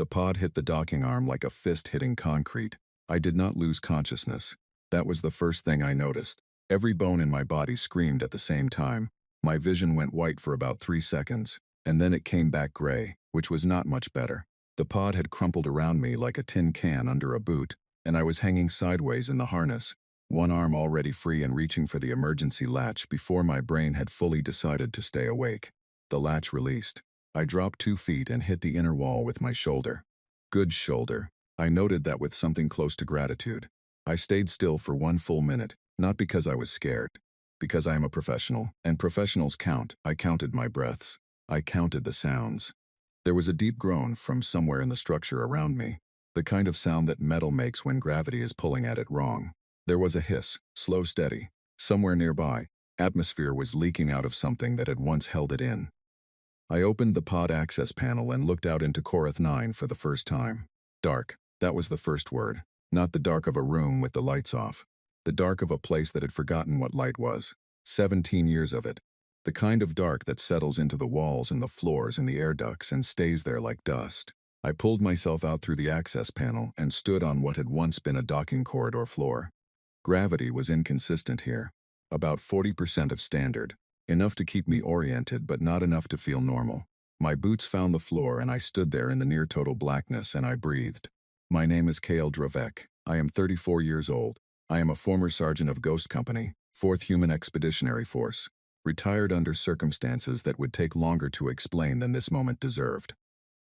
The pod hit the docking arm like a fist hitting concrete. I did not lose consciousness. That was the first thing I noticed. Every bone in my body screamed at the same time. My vision went white for about 3 seconds, and then it came back gray, which was not much better. The pod had crumpled around me like a tin can under a boot, and I was hanging sideways in the harness, one arm already free and reaching for the emergency latch before my brain had fully decided to stay awake. The latch released. I dropped 2 feet and hit the inner wall with my shoulder. Good shoulder. I noted that with something close to gratitude. I stayed still for 1 full minute, not because I was scared. Because I am a professional, and professionals count. I counted my breaths. I counted the sounds. There was a deep groan from somewhere in the structure around me, the kind of sound that metal makes when gravity is pulling at it wrong. There was a hiss, slow, steady. Somewhere nearby, atmosphere was leaking out of something that had once held it in. I opened the pod access panel and looked out into Korath 9 for the first time. Dark, that was the first word. Not the dark of a room with the lights off. The dark of a place that had forgotten what light was. 17 years of it. The kind of dark that settles into the walls and the floors and the air ducts and stays there like dust. I pulled myself out through the access panel and stood on what had once been a docking corridor floor. Gravity was inconsistent here. About 40% of standard. Enough to keep me oriented, but not enough to feel normal. My boots found the floor and I stood there in the near-total blackness and I breathed. My name is Kale Dravek. I am 34 years old. I am a former sergeant of Ghost Company, 4th Human Expeditionary Force. Retired under circumstances that would take longer to explain than this moment deserved.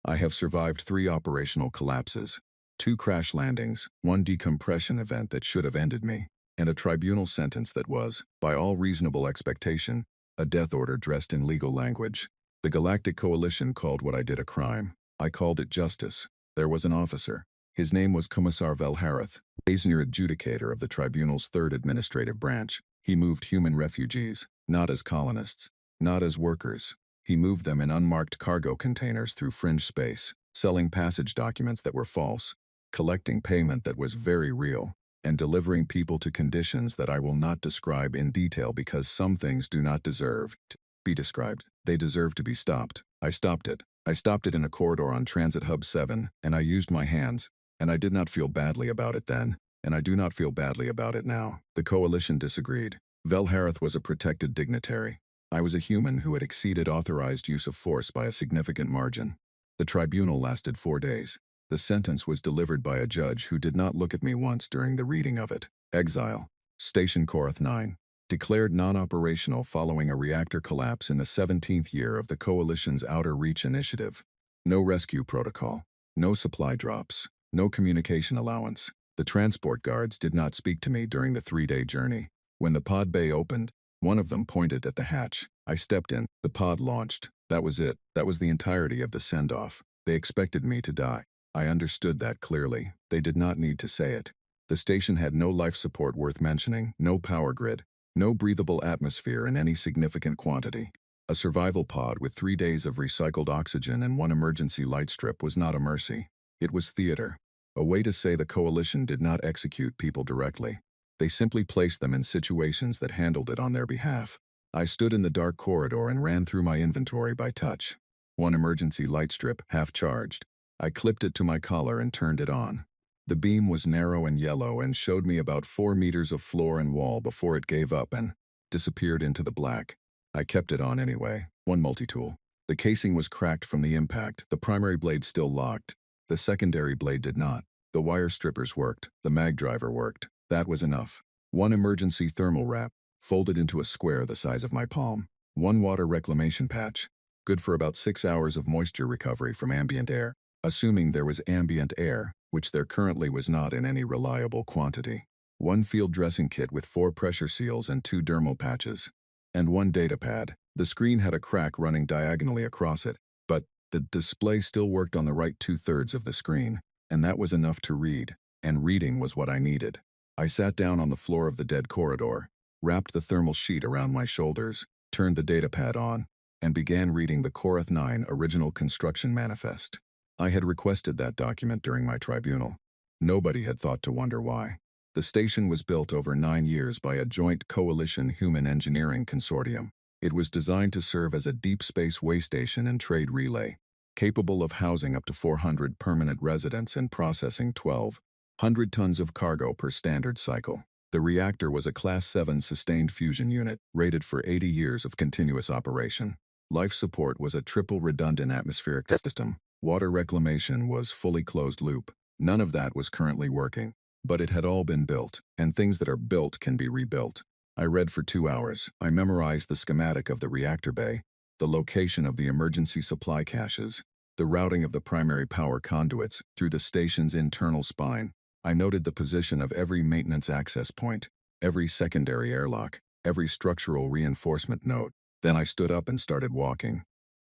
I have survived 3 operational collapses, 2 crash landings, 1 decompression event that should have ended me, and a tribunal sentence that was, by all reasonable expectation, a death order dressed in legal language. The Galactic Coalition called what I did a crime. I called it justice. There was an officer. His name was Commissar Velhareth, senior adjudicator of the tribunal's 3rd administrative branch. He moved human refugees, not as colonists, not as workers. He moved them in unmarked cargo containers through fringe space, selling passage documents that were false, collecting payment that was very real, and delivering people to conditions that I will not describe in detail because some things do not deserve to be described. They deserve to be stopped. I stopped it. I stopped it in a corridor on Transit Hub 7, and I used my hands, and I did not feel badly about it then, and I do not feel badly about it now. The Coalition disagreed. Velhareth was a protected dignitary. I was a human who had exceeded authorized use of force by a significant margin. The tribunal lasted 4 days. The sentence was delivered by a judge who did not look at me once during the reading of it. Exile. Station Korath 9. Declared non-operational following a reactor collapse in the 17th year of the Coalition's Outer Reach Initiative. No rescue protocol. No supply drops. No communication allowance. The transport guards did not speak to me during the 3-day journey. When the pod bay opened, one of them pointed at the hatch. I stepped in. The pod launched. That was it. That was the entirety of the send-off. They expected me to die. I understood that clearly. They did not need to say it. The station had no life support worth mentioning, no power grid, no breathable atmosphere in any significant quantity. A survival pod with 3 days of recycled oxygen and 1 emergency light strip was not a mercy. It was theater. A way to say the Coalition did not execute people directly. They simply placed them in situations that handled it on their behalf. I stood in the dark corridor and ran through my inventory by touch. 1 emergency light strip, half charged. I clipped it to my collar and turned it on. The beam was narrow and yellow and showed me about 4 meters of floor and wall before it gave up and disappeared into the black. I kept it on anyway. 1 multi-tool. The casing was cracked from the impact. The primary blade still locked. The secondary blade did not. The wire strippers worked. The mag driver worked. That was enough. 1 emergency thermal wrap, folded into a square the size of my palm. 1 water reclamation patch. Good for about 6 hours of moisture recovery from ambient air. Assuming there was ambient air, which there currently was not in any reliable quantity. 1 field dressing kit with 4 pressure seals and 2 dermal patches. And 1 data pad. The screen had a crack running diagonally across it, but the display still worked on the right 2/3 of the screen, and that was enough to read, and reading was what I needed. I sat down on the floor of the dead corridor, wrapped the thermal sheet around my shoulders, turned the data pad on, and began reading the Korath 9 original construction manifest. I had requested that document during my tribunal. Nobody had thought to wonder why. The station was built over 9 years by a joint coalition human engineering consortium. It was designed to serve as a deep space way station and trade relay. capable of housing up to 400 permanent residents and processing 1,200 tons of cargo per standard cycle. The reactor was a Class 7 sustained fusion unit, rated for 80 years of continuous operation. Life support was a triple redundant atmospheric system. Water reclamation was fully closed loop. None of that was currently working, but it had all been built, and things that are built can be rebuilt. I read for 2 hours. I memorized the schematic of the reactor bay, the location of the emergency supply caches, the routing of the primary power conduits through the station's internal spine. I noted the position of every maintenance access point, every secondary airlock, every structural reinforcement node. Then I stood up and started walking.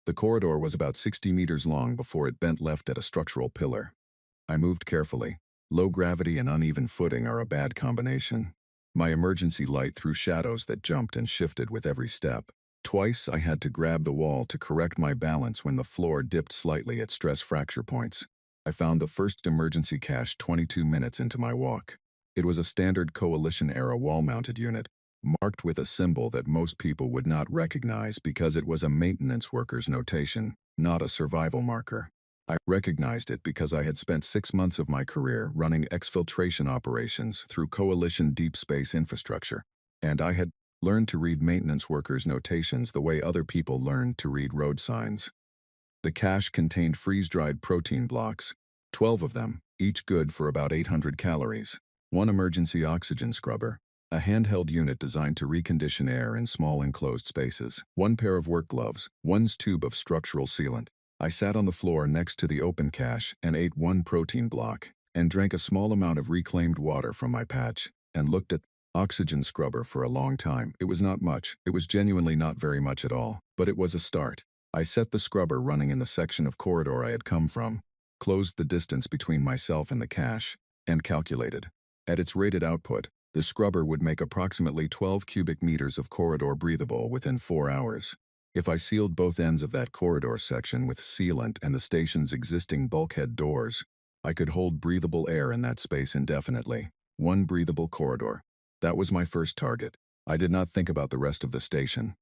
The corridor was about 60 meters long before it bent left at a structural pillar. I moved carefully. Low gravity and uneven footing are a bad combination. My emergency light threw shadows that jumped and shifted with every step. Twice I had to grab the wall to correct my balance when the floor dipped slightly at stress fracture points. I found the first emergency cache 22 minutes into my walk. It was a standard Coalition-era wall-mounted unit, marked with a symbol that most people would not recognize because it was a maintenance worker's notation, not a survival marker. I recognized it because I had spent 6 months of my career running exfiltration operations through Coalition deep space infrastructure, and I had learned to read maintenance workers' notations the way other people learned to read road signs. The cache contained freeze-dried protein blocks, 12 of them, each good for about 800 calories, one emergency oxygen scrubber, a handheld unit designed to recondition air in small enclosed spaces, one pair of work gloves, one tube of structural sealant. I sat on the floor next to the open cache and ate one protein block, and drank a small amount of reclaimed water from my patch, and looked at the oxygen scrubber for a long time. It was not much, it was genuinely not very much at all, but it was a start. I set the scrubber running in the section of corridor I had come from, closed the distance between myself and the cache, and calculated. At its rated output, the scrubber would make approximately 12 cubic meters of corridor breathable within 4 hours. If I sealed both ends of that corridor section with sealant and the station's existing bulkhead doors, I could hold breathable air in that space indefinitely. One breathable corridor. That was my first target. I did not think about the rest of the station.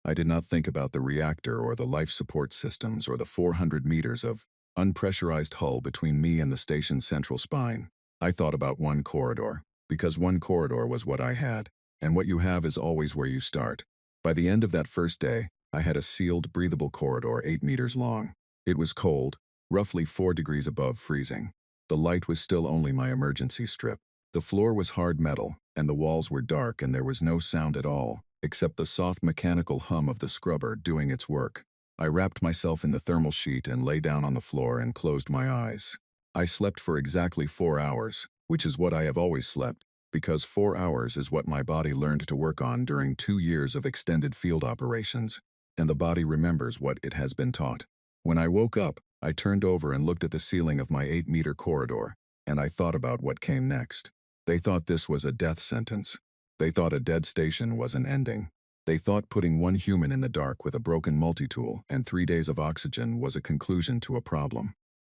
I did not think about the reactor or the life support systems or the 400 meters of unpressurized hull between me and the station's central spine. I thought about one corridor, because one corridor was what I had, and what you have is always where you start. By the end of that first day, I had a sealed, breathable corridor 8 meters long. It was cold, roughly 4 degrees above freezing. The light was still only my emergency strip. The floor was hard metal, and the walls were dark, and there was no sound at all, except the soft mechanical hum of the scrubber doing its work. I wrapped myself in the thermal sheet and lay down on the floor and closed my eyes. I slept for exactly 4 hours, which is what I have always slept, because 4 hours is what my body learned to work on during 2 years of extended field operations, and the body remembers what it has been taught. When I woke up, I turned over and looked at the ceiling of my 8-meter corridor, and I thought about what came next. They thought this was a death sentence. They thought a dead station was an ending. They thought putting one human in the dark with a broken multi-tool and 3 days of oxygen was a conclusion to a problem.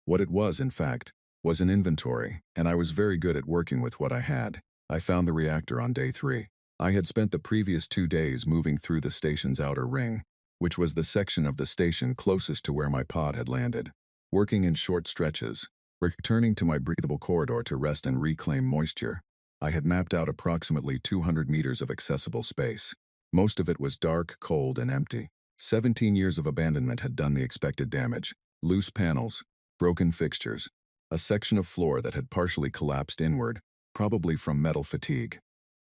What it was, in fact, was an inventory, and I was very good at working with what I had. I found the reactor on day 3. I had spent the previous 2 days moving through the station's outer ring, which was the section of the station closest to where my pod had landed, working in short stretches, returning to my breathable corridor to rest and reclaim moisture. I had mapped out approximately 200 meters of accessible space. Most of it was dark, cold, and empty. 17 years of abandonment had done the expected damage. Loose panels, broken fixtures, a section of floor that had partially collapsed inward, probably from metal fatigue.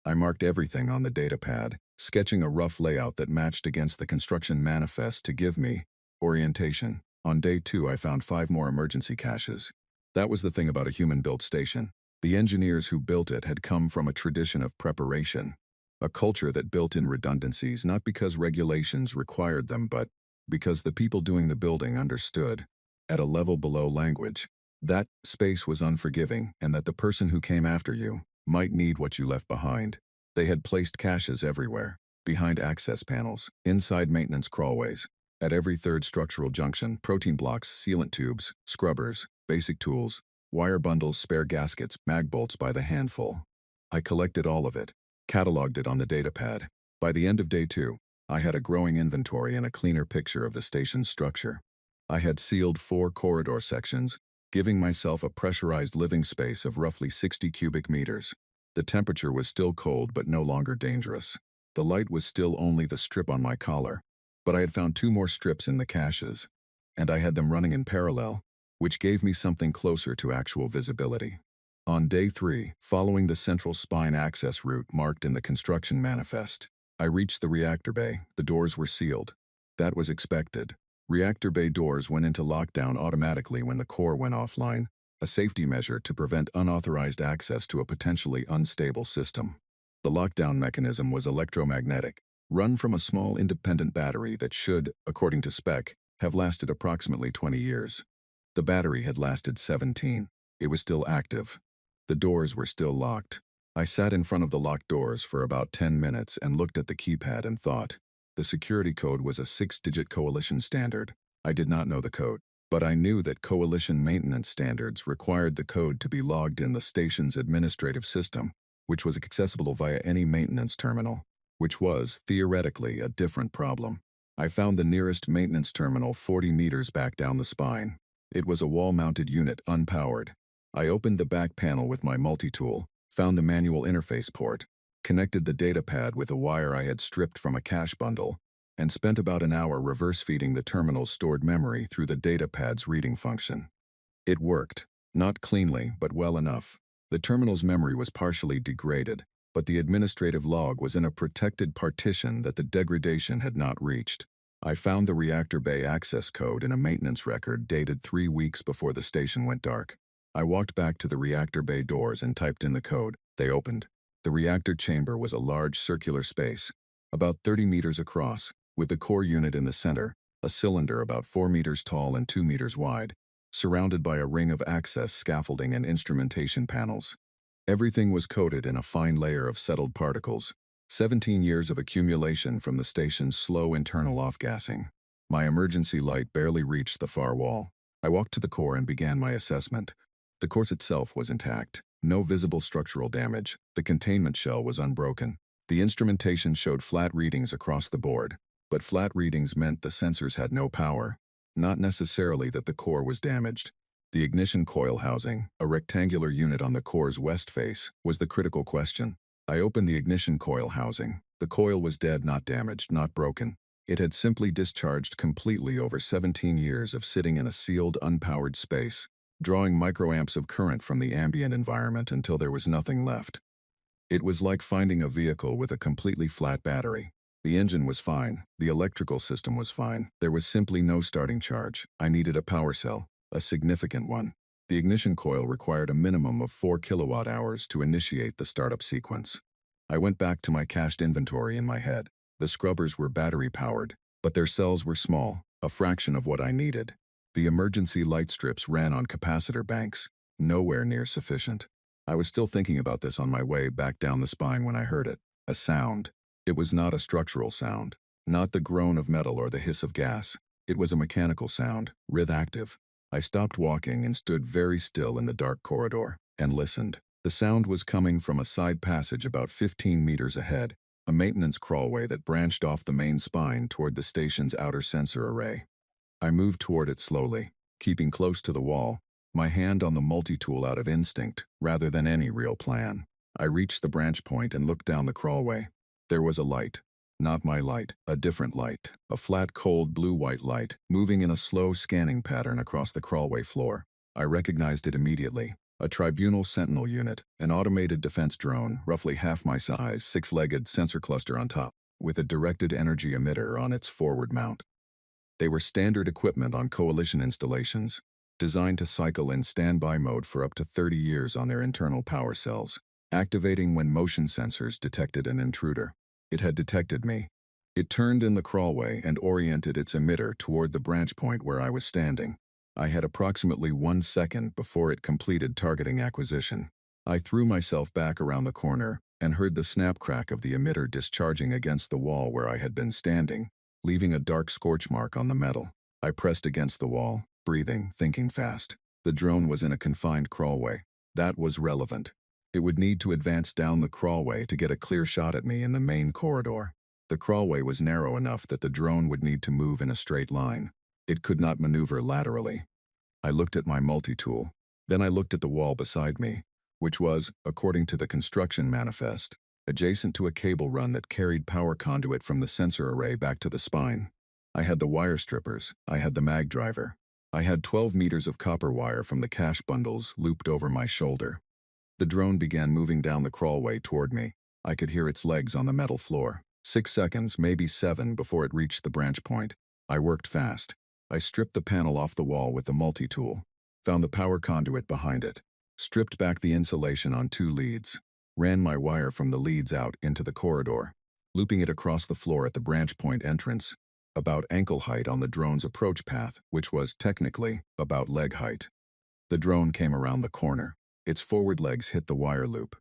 I marked everything on the data pad, sketching a rough layout that matched against the construction manifest to give me orientation. On day 2, I found 5 more emergency caches. That was the thing about a human-built station. The engineers who built it had come from a tradition of preparation, a culture that built in redundancies not because regulations required them but because the people doing the building understood, at a level below language, that space was unforgiving and that the person who came after you might need what you left behind. They had placed caches everywhere, behind access panels, inside maintenance crawlways, at every third structural junction, protein blocks, sealant tubes, scrubbers, basic tools, wire bundles, spare gaskets, mag bolts by the handful. I collected all of it, cataloged it on the data pad. By the end of day 2, I had a growing inventory and a cleaner picture of the station's structure. I had sealed 4 corridor sections, giving myself a pressurized living space of roughly 60 cubic meters. The temperature was still cold but no longer dangerous. The light was still only the strip on my collar, but I had found 2 more strips in the caches, and I had them running in parallel, which gave me something closer to actual visibility. On day 3, following the central spine access route marked in the construction manifest, I reached the reactor bay. The doors were sealed. That was expected. Reactor bay doors went into lockdown automatically when the core went offline, a safety measure to prevent unauthorized access to a potentially unstable system. The lockdown mechanism was electromagnetic, run from a small independent battery that should, according to spec, have lasted approximately 20 years. The battery had lasted 17. It was still active. The doors were still locked. I sat in front of the locked doors for about 10 minutes and looked at the keypad and thought. The security code was a 6-digit coalition standard. I did not know the code, but I knew that coalition maintenance standards required the code to be logged in the station's administrative system, which was accessible via any maintenance terminal, which was, theoretically, a different problem. I found the nearest maintenance terminal 40 meters back down the spine. It was a wall-mounted unit, unpowered. I opened the back panel with my multi-tool, found the manual interface port, connected the data pad with a wire I had stripped from a cache bundle, and spent about an hour reverse-feeding the terminal's stored memory through the data pad's reading function. It worked. Not cleanly, but well enough. The terminal's memory was partially degraded, but the administrative log was in a protected partition that the degradation had not reached. I found the reactor bay access code in a maintenance record dated 3 weeks before the station went dark. I walked back to the reactor bay doors and typed in the code. They opened. The reactor chamber was a large circular space, about 30 meters across, with the core unit in the center, a cylinder about 4 meters tall and 2 meters wide, surrounded by a ring of access scaffolding and instrumentation panels. Everything was coated in a fine layer of settled particles, 17 years of accumulation from the station's slow internal off-gassing. My emergency light barely reached the far wall. I walked to the core and began my assessment. The core itself was intact. No visible structural damage. The containment shell was unbroken. The instrumentation showed flat readings across the board, but flat readings meant the sensors had no power. Not necessarily that the core was damaged. The ignition coil housing, a rectangular unit on the core's west face, was the critical question. I opened the ignition coil housing. The coil was dead, not damaged, not broken. It had simply discharged completely over 17 years of sitting in a sealed, unpowered space, drawing microamps of current from the ambient environment until there was nothing left. It was like finding a vehicle with a completely flat battery. The engine was fine. The electrical system was fine. There was simply no starting charge. I needed a power cell, a significant one. The ignition coil required a minimum of 4 kilowatt-hours to initiate the startup sequence. I went back to my cached inventory in my head. The scrubbers were battery-powered, but their cells were small, a fraction of what I needed. The emergency light strips ran on capacitor banks, nowhere near sufficient. I was still thinking about this on my way back down the spine when I heard it. A sound. It was not a structural sound, not the groan of metal or the hiss of gas. It was a mechanical sound, rhythactive. I stopped walking and stood very still in the dark corridor, and listened. The sound was coming from a side passage about 15 meters ahead, a maintenance crawlway that branched off the main spine toward the station's outer sensor array. I moved toward it slowly, keeping close to the wall, my hand on the multi-tool out of instinct, rather than any real plan. I reached the branch point and looked down the crawlway. There was a light. Not my light, a different light, a flat, cold, blue-white light, moving in a slow scanning pattern across the crawlway floor. I recognized it immediately. A Tribunal Sentinel unit, an automated defense drone, roughly half my size, 6-legged sensor cluster on top, with a directed energy emitter on its forward mount. They were standard equipment on coalition installations, designed to cycle in standby mode for up to 30 years on their internal power cells, activating when motion sensors detected an intruder. It had detected me. It turned in the crawlway and oriented its emitter toward the branch point where I was standing. I had approximately 1 second before it completed targeting acquisition. I threw myself back around the corner and heard the snap crack of the emitter discharging against the wall where I had been standing, leaving a dark scorch mark on the metal. I pressed against the wall, breathing, thinking fast. The drone was in a confined crawlway. That was relevant. It would need to advance down the crawlway to get a clear shot at me in the main corridor. The crawlway was narrow enough that the drone would need to move in a straight line. It could not maneuver laterally. I looked at my multi-tool. Then I looked at the wall beside me, which was, according to the construction manifest, adjacent to a cable run that carried power conduit from the sensor array back to the spine. I had the wire strippers, I had the mag driver. I had 12 meters of copper wire from the cash bundles looped over my shoulder. The drone began moving down the crawlway toward me. I could hear its legs on the metal floor. 6 seconds, maybe 7, before it reached the branch point. I worked fast. I stripped the panel off the wall with the multi-tool, found the power conduit behind it, stripped back the insulation on 2 leads, ran my wire from the leads out into the corridor, looping it across the floor at the branch point entrance, about ankle height on the drone's approach path, which was, technically, about leg height. The drone came around the corner. Its forward legs hit the wire loop.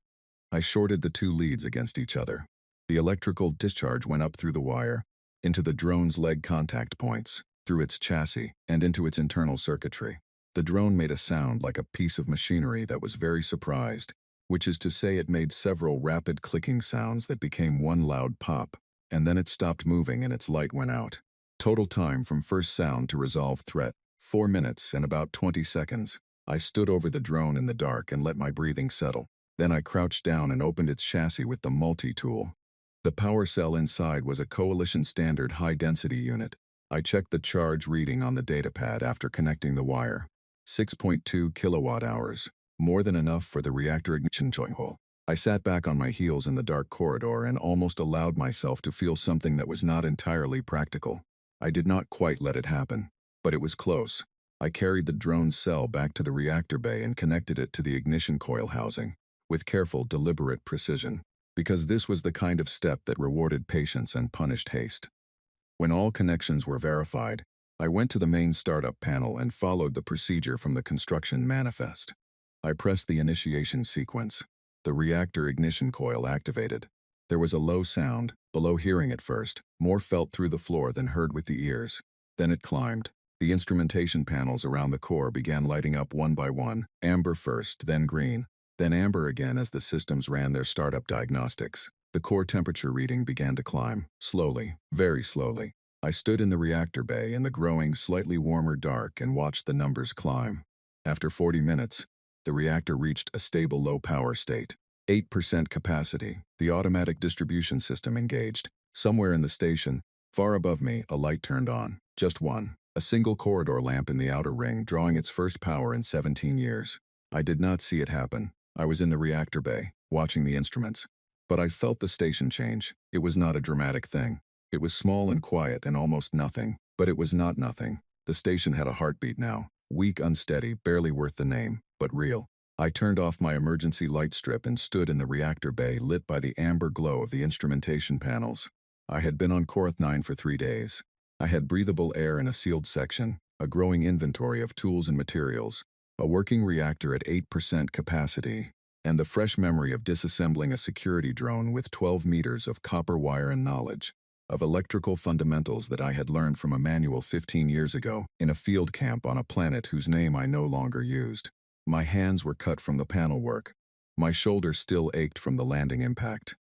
I shorted the 2 leads against each other. The electrical discharge went up through the wire, into the drone's leg contact points, through its chassis, and into its internal circuitry. The drone made a sound like a piece of machinery that was very surprised, which is to say it made several rapid clicking sounds that became one loud pop, and then it stopped moving and its light went out. Total time from first sound to resolve threat, 4 minutes and about 20 seconds. I stood over the drone in the dark and let my breathing settle. Then I crouched down and opened its chassis with the multi-tool. The power cell inside was a Coalition Standard high-density unit. I checked the charge reading on the datapad after connecting the wire. 6.2 kilowatt-hours, more than enough for the reactor ignition hole. I sat back on my heels in the dark corridor and almost allowed myself to feel something that was not entirely practical. I did not quite let it happen, but it was close. I carried the drone's cell back to the reactor bay and connected it to the ignition coil housing, with careful, deliberate precision, because this was the kind of step that rewarded patience and punished haste. When all connections were verified, I went to the main startup panel and followed the procedure from the construction manifest. I pressed the initiation sequence. The reactor ignition coil activated. There was a low sound, below hearing at first, more felt through the floor than heard with the ears. Then it climbed. The instrumentation panels around the core began lighting up one by one, amber first, then green, then amber again as the systems ran their startup diagnostics. The core temperature reading began to climb, slowly, very slowly. I stood in the reactor bay in the growing, slightly warmer dark and watched the numbers climb. After 40 minutes, the reactor reached a stable low power state. 8% capacity, the automatic distribution system engaged. Somewhere in the station, far above me, a light turned on. Just one. A single corridor lamp in the outer ring, drawing its first power in 17 years. I did not see it happen. I was in the reactor bay, watching the instruments. But I felt the station change. It was not a dramatic thing. It was small and quiet and almost nothing. But it was not nothing. The station had a heartbeat now. Weak, unsteady, barely worth the name, but real. I turned off my emergency light strip and stood in the reactor bay lit by the amber glow of the instrumentation panels. I had been on Korath 9 for 3 days. I had breathable air in a sealed section, a growing inventory of tools and materials, a working reactor at 8% capacity, and the fresh memory of disassembling a security drone with 12 meters of copper wire and knowledge of electrical fundamentals that I had learned from a manual 15 years ago in a field camp on a planet whose name I no longer used. My hands were cut from the panel work. My shoulder still ached from the landing impact.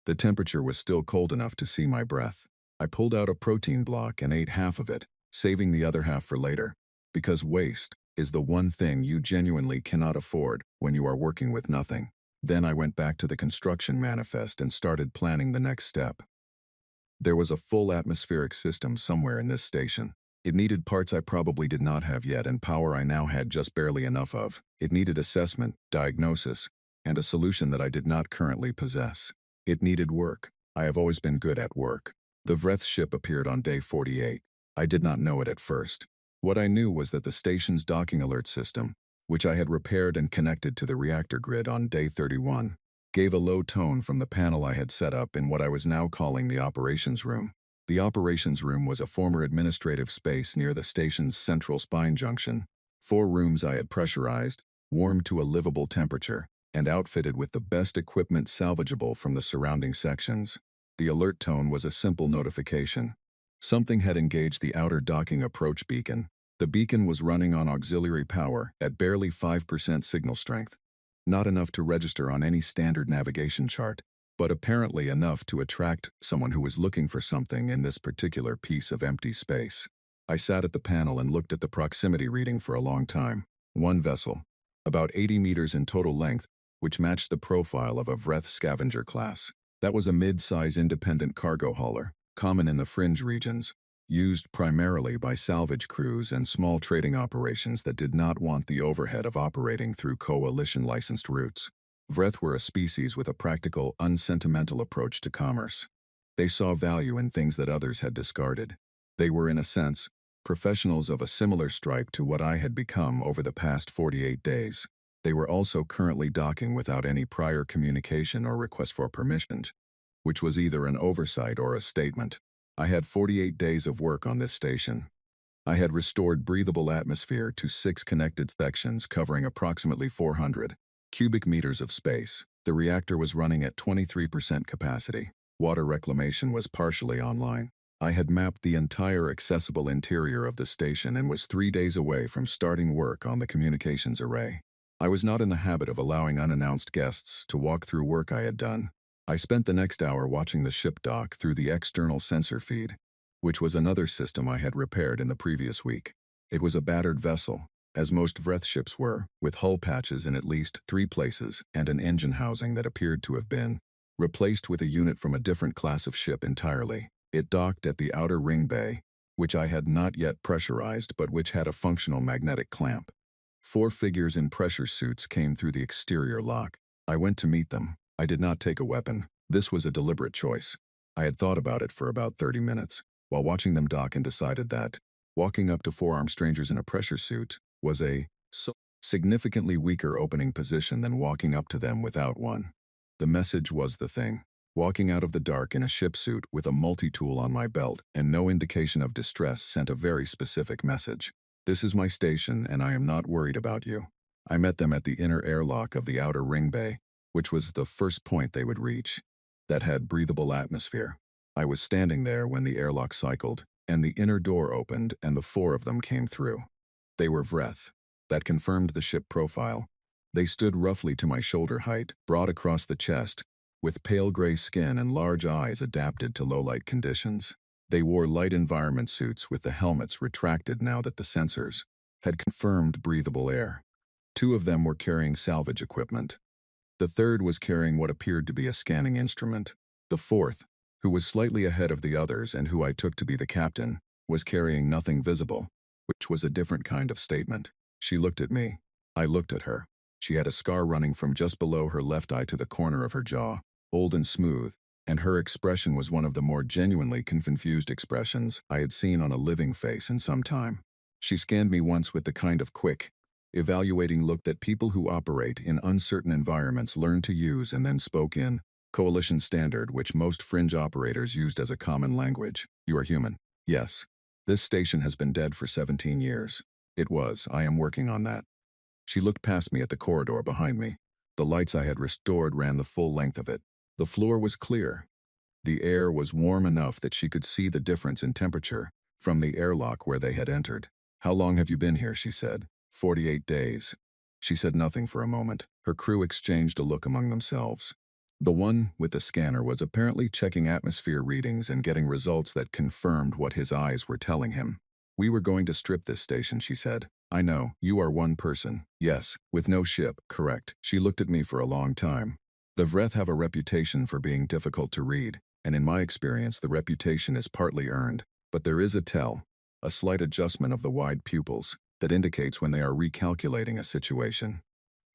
The temperature was still cold enough to see my breath. I pulled out a protein block and ate half of it, saving the other half for later. Because waste is the one thing you genuinely cannot afford when you are working with nothing. Then I went back to the construction manifest and started planning the next step. There was a full atmospheric system somewhere in this station. It needed parts I probably did not have yet and power I now had just barely enough of. It needed assessment, diagnosis, and a solution that I did not currently possess. It needed work. I have always been good at work. The Vreth ship appeared on day 48. I did not know it at first. What I knew was that the station's docking alert system, which I had repaired and connected to the reactor grid on day 31, gave a low tone from the panel I had set up in what I was now calling the operations room. The operations room was a former administrative space near the station's central spine junction. 4 rooms I had pressurized, warmed to a livable temperature, and outfitted with the best equipment salvageable from the surrounding sections. The alert tone was a simple notification. Something had engaged the outer docking approach beacon. The beacon was running on auxiliary power at barely 5% signal strength. Not enough to register on any standard navigation chart, but apparently enough to attract someone who was looking for something in this particular piece of empty space. I sat at the panel and looked at the proximity reading for a long time. One vessel, about 80 meters in total length, which matched the profile of a Vreth scavenger class. That was a mid-size independent cargo hauler, common in the fringe regions, used primarily by salvage crews and small trading operations that did not want the overhead of operating through coalition-licensed routes. Vreth were a species with a practical, unsentimental approach to commerce. They saw value in things that others had discarded. They were, in a sense, professionals of a similar stripe to what I had become over the past 48 days. They were also currently docking without any prior communication or request for permission, which was either an oversight or a statement. I had 48 days of work on this station. I had restored breathable atmosphere to 6 connected sections covering approximately 400 cubic meters of space. The reactor was running at 23% capacity. Water reclamation was partially online. I had mapped the entire accessible interior of the station and was 3 days away from starting work on the communications array. I was not in the habit of allowing unannounced guests to walk through work I had done. I spent the next hour watching the ship dock through the external sensor feed, which was another system I had repaired in the previous week. It was a battered vessel, as most Vreth ships were, with hull patches in at least 3 places and an engine housing that appeared to have been replaced with a unit from a different class of ship entirely. It docked at the outer ring bay, which I had not yet pressurized but which had a functional magnetic clamp. 4 figures in pressure suits came through the exterior lock. I went to meet them. I did not take a weapon. This was a deliberate choice. I had thought about it for about 30 minutes, while watching them dock, and decided that walking up to 4 armed strangers in a pressure suit was a significantly weaker opening position than walking up to them without one. The message was the thing. Walking out of the dark in a ship suit with a multi-tool on my belt and no indication of distress sent a very specific message. This is my station and I am not worried about you. I met them at the inner airlock of the outer ring bay, which was the first point they would reach, that had breathable atmosphere. I was standing there when the airlock cycled, and the inner door opened and the 4 of them came through. They were Vreth. That confirmed the ship profile. They stood roughly to my shoulder height, broad across the chest, with pale gray skin and large eyes adapted to low-light conditions. They wore light environment suits with the helmets retracted now that the sensors had confirmed breathable air. 2 of them were carrying salvage equipment. The 3rd was carrying what appeared to be a scanning instrument. The 4th, who was slightly ahead of the others and who I took to be the captain, was carrying nothing visible, which was a different kind of statement. She looked at me. I looked at her. She had a scar running from just below her left eye to the corner of her jaw, old and smooth, and her expression was one of the more genuinely confused expressions I had seen on a living face in some time. She scanned me once with the kind of quick, evaluating look that people who operate in uncertain environments learn to use, and then spoke in coalition standard, which most fringe operators used as a common language. You are human. Yes. This station has been dead for 17 years. It was. I am working on that. She looked past me at the corridor behind me. The lights I had restored ran the full length of it. The floor was clear. The air was warm enough that she could see the difference in temperature from the airlock where they had entered. How long have you been here? She said. 48 days. She said nothing for a moment. Her crew exchanged a look among themselves. The one with the scanner was apparently checking atmosphere readings and getting results that confirmed what his eyes were telling him. We were going to strip this station, she said. I know, you are one person. Yes, with no ship, correct. She looked at me for a long time. The Vreth have a reputation for being difficult to read, and in my experience the reputation is partly earned. But there is a tell, a slight adjustment of the wide pupils, that indicates when they are recalculating a situation.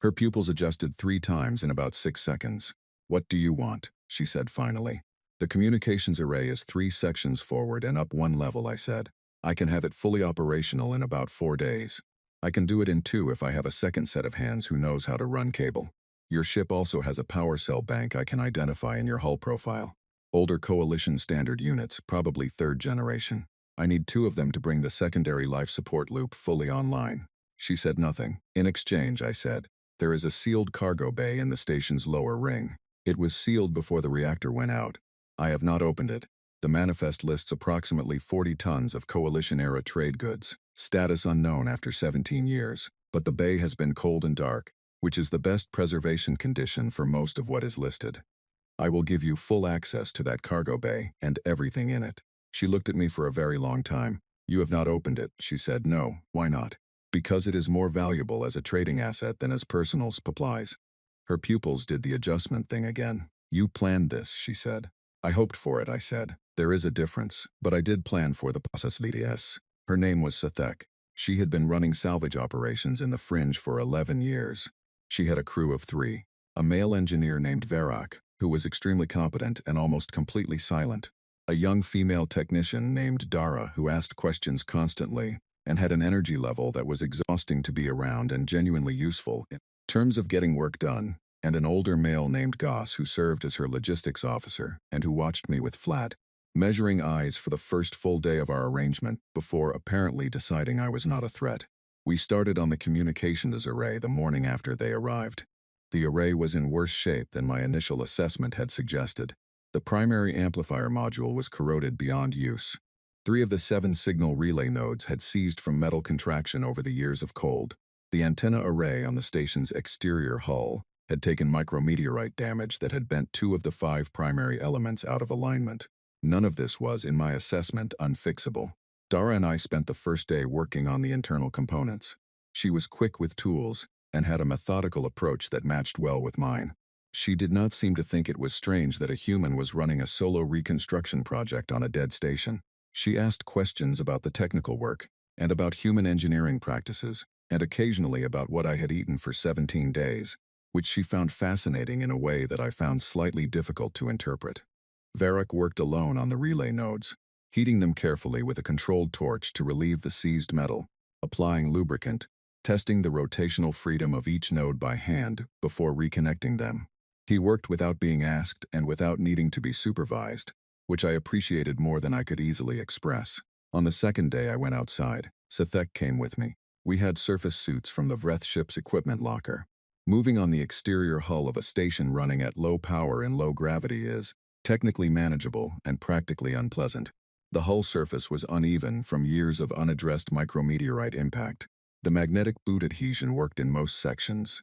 Her pupils adjusted 3 times in about 6 seconds. What do you want? She said finally. The communications array is 3 sections forward and up 1 level, I said. I can have it fully operational in about 4 days. I can do it in 2 if I have a second set of hands who knows how to run cable. Your ship also has a power cell bank I can identify in your hull profile. Older coalition standard units, probably 3rd generation. I need 2 of them to bring the secondary life support loop fully online. She said nothing. In exchange, I said, there is a sealed cargo bay in the station's lower ring. It was sealed before the reactor went out. I have not opened it. The manifest lists approximately 40 tons of Coalition-era trade goods, status unknown after 17 years, but the bay has been cold and dark, which is the best preservation condition for most of what is listed. I will give you full access to that cargo bay and everything in it. She looked at me for a very long time. You have not opened it, she said. No, why not? Because it is more valuable as a trading asset than as personal supplies. Her pupils did the adjustment thing again. You planned this, she said. I hoped for it, I said. There is a difference, but I did plan for the possibilities. Her name was Sathek. She had been running salvage operations in the fringe for 11 years. She had a crew of 3. A male engineer named Verak, who was extremely competent and almost completely silent. A young female technician named Dara who asked questions constantly and had an energy level that was exhausting to be around and genuinely useful in terms of getting work done, and an older male named Goss who served as her logistics officer and who watched me with flat, measuring eyes for the first full day of our arrangement before apparently deciding I was not a threat. We started on the communications array the morning after they arrived. The array was in worse shape than my initial assessment had suggested. The primary amplifier module was corroded beyond use. 3 of the 7 signal relay nodes had seized from metal contraction over the years of cold. The antenna array on the station's exterior hull had taken micrometeorite damage that had bent 2 of the 5 primary elements out of alignment. None of this was, in my assessment, unfixable. Dara and I spent the first day working on the internal components. She was quick with tools and had a methodical approach that matched well with mine. She did not seem to think it was strange that a human was running a solo reconstruction project on a dead station. She asked questions about the technical work, and about human engineering practices, and occasionally about what I had eaten for 17 days, which she found fascinating in a way that I found slightly difficult to interpret. Varric worked alone on the relay nodes, heating them carefully with a controlled torch to relieve the seized metal, applying lubricant, testing the rotational freedom of each node by hand before reconnecting them. He worked without being asked and without needing to be supervised, which I appreciated more than I could easily express. On the second day I went outside. Sathek came with me. We had surface suits from the Vreth ship's equipment locker. Moving on the exterior hull of a station running at low power and low gravity is technically manageable and practically unpleasant. The hull surface was uneven from years of unaddressed micrometeorite impact. The magnetic boot adhesion worked in most sections,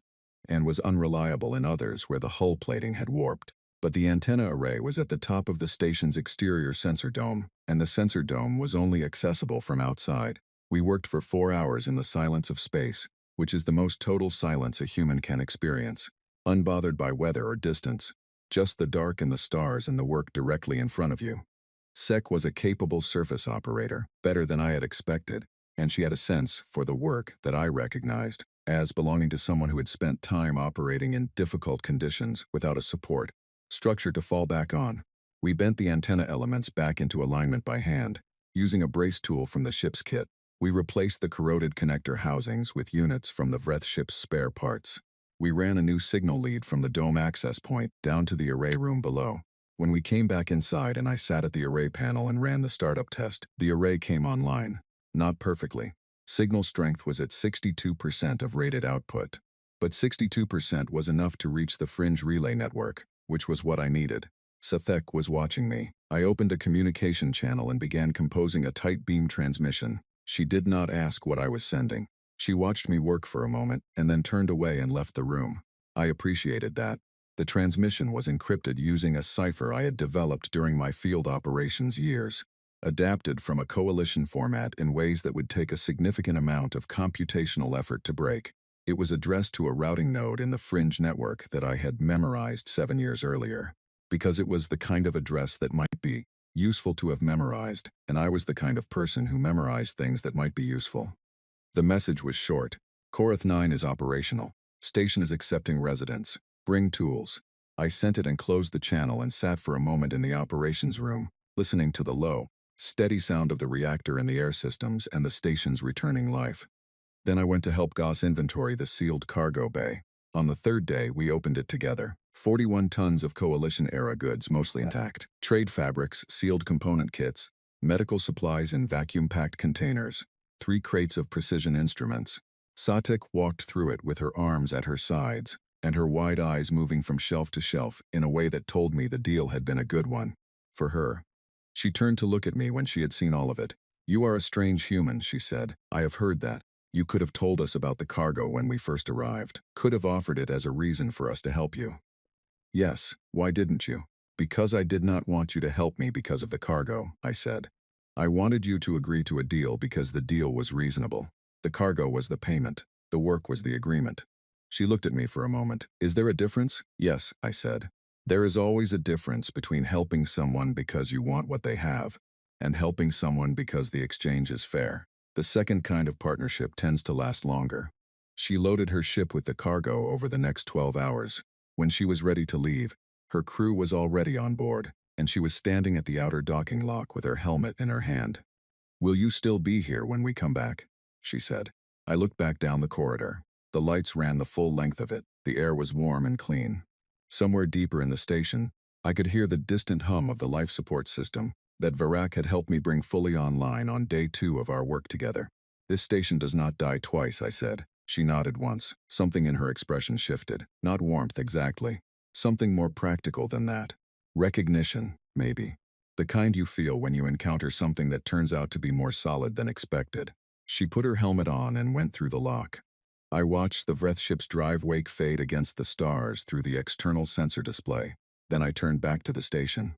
and was unreliable in others where the hull plating had warped. But the antenna array was at the top of the station's exterior sensor dome, and the sensor dome was only accessible from outside. We worked for 4 hours in the silence of space, which is the most total silence a human can experience, unbothered by weather or distance, just the dark and the stars and the work directly in front of you. Sek was a capable surface operator, better than I had expected, and she had a sense for the work that I recognized as belonging to someone who had spent time operating in difficult conditions without a support structure to fall back on. We bent the antenna elements back into alignment by hand, using a brace tool from the ship's kit. We replaced the corroded connector housings with units from the Vreth ship's spare parts. We ran a new signal lead from the dome access point down to the array room below. When we came back inside and I sat at the array panel and ran the startup test, the array came online. Not perfectly. Signal strength was at 62% of rated output. But 62% was enough to reach the fringe relay network, which was what I needed. Sathek was watching me. I opened a communication channel and began composing a tight beam transmission. She did not ask what I was sending. She watched me work for a moment and then turned away and left the room. I appreciated that. The transmission was encrypted using a cipher I had developed during my field operations years, adapted from a coalition format in ways that would take a significant amount of computational effort to break. It was addressed to a routing node in the fringe network that I had memorized 7 years earlier, because it was the kind of address that might be useful to have memorized, and I was the kind of person who memorized things that might be useful. The message was short. Korath 9 is operational. Station is accepting residents. Bring tools. I sent it and closed the channel and sat for a moment in the operations room, listening to the low, steady sound of the reactor in the air systems and the station's returning life. Then I went to help Goss inventory the sealed cargo bay. On the third day, we opened it together. 41 tons of Coalition-era goods, mostly intact. Trade fabrics, sealed component kits, medical supplies in vacuum-packed containers, 3 crates of precision instruments. Satek walked through it with her arms at her sides, and her wide eyes moving from shelf to shelf in a way that told me the deal had been a good one. For her. She turned to look at me when she had seen all of it. "You are a strange human," she said. "I have heard that. You could have told us about the cargo when we first arrived. Could have offered it as a reason for us to help you." "Yes, why didn't you?" "Because I did not want you to help me because of the cargo," I said. I wanted you to agree to a deal because the deal was reasonable. The cargo was the payment. The work was the agreement. She looked at me for a moment. Is there a difference? Yes, I said. There is always a difference between helping someone because you want what they have and helping someone because the exchange is fair. The second kind of partnership tends to last longer. She loaded her ship with the cargo over the next 12 hours. When she was ready to leave, her crew was already on board, and she was standing at the outer docking lock with her helmet in her hand. Will you still be here when we come back? She said. I looked back down the corridor. The lights ran the full length of it. The air was warm and clean. Somewhere deeper in the station, I could hear the distant hum of the life support system that Verac had helped me bring fully online on day 2 of our work together. This station does not die twice, I said. She nodded once. Something in her expression shifted. Not warmth exactly. Something more practical than that. Recognition, maybe. The kind you feel when you encounter something that turns out to be more solid than expected. She put her helmet on and went through the lock. I watched the Vreth ship's drive wake fade against the stars through the external sensor display. Then I turned back to the station.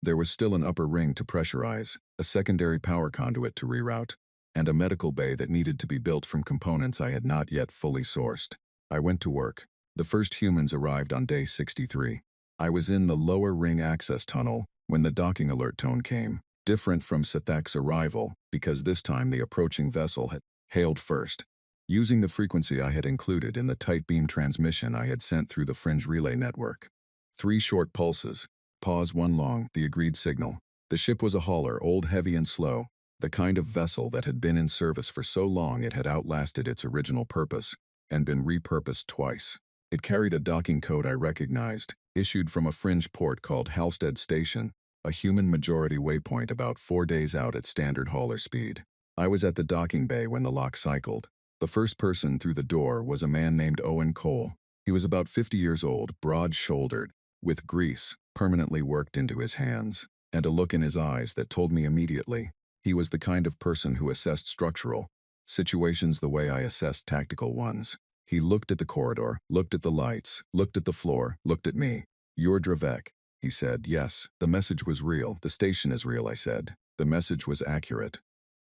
There was still an upper ring to pressurize, a secondary power conduit to reroute, and a medical bay that needed to be built from components I had not yet fully sourced. I went to work. The first humans arrived on day 63. I was in the lower ring access tunnel when the docking alert tone came, different from Sethak's arrival because this time the approaching vessel had hailed first. Using the frequency I had included in the tight beam transmission I had sent through the fringe relay network. 3 short pulses. Pause 1 long, the agreed signal. The ship was a hauler, old, heavy, and slow, the kind of vessel that had been in service for so long it had outlasted its original purpose and been repurposed twice. It carried a docking code I recognized, issued from a fringe port called Halstead Station, a human majority waypoint about 4 days out at standard hauler speed. I was at the docking bay when the lock cycled. The first person through the door was a man named Owen Cole. He was about 50 years old, broad-shouldered, with grease permanently worked into his hands, and a look in his eyes that told me immediately he was the kind of person who assessed structural situations the way I assessed tactical ones. He looked at the corridor, looked at the lights, looked at the floor, looked at me. You're Dravek, he said. Yes, the message was real. The station is real, I said. The message was accurate.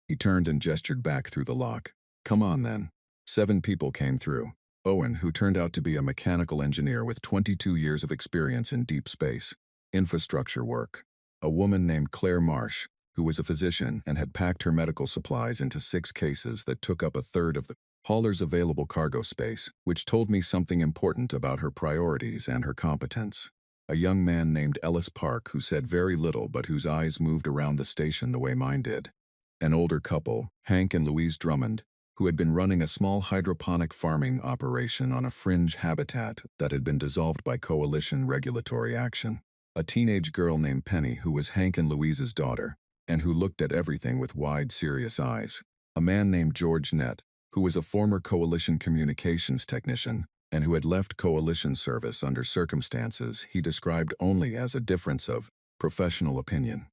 He turned and gestured back through the lock. Come on then. 7 people came through. Owen, who turned out to be a mechanical engineer with 22 years of experience in deep space, infrastructure work. A woman named Claire Marsh, who was a physician and had packed her medical supplies into 6 cases that took up a third of the hauler's available cargo space, which told me something important about her priorities and her competence. A young man named Ellis Park who said very little but whose eyes moved around the station the way mine did. An older couple, Hank and Louise Drummond, who had been running a small hydroponic farming operation on a fringe habitat that had been dissolved by coalition regulatory action. A teenage girl named Penny who was Hank and Louise's daughter, and who looked at everything with wide, serious eyes. A man named George Nett, who was a former coalition communications technician, and who had left coalition service under circumstances he described only as a difference of professional opinion.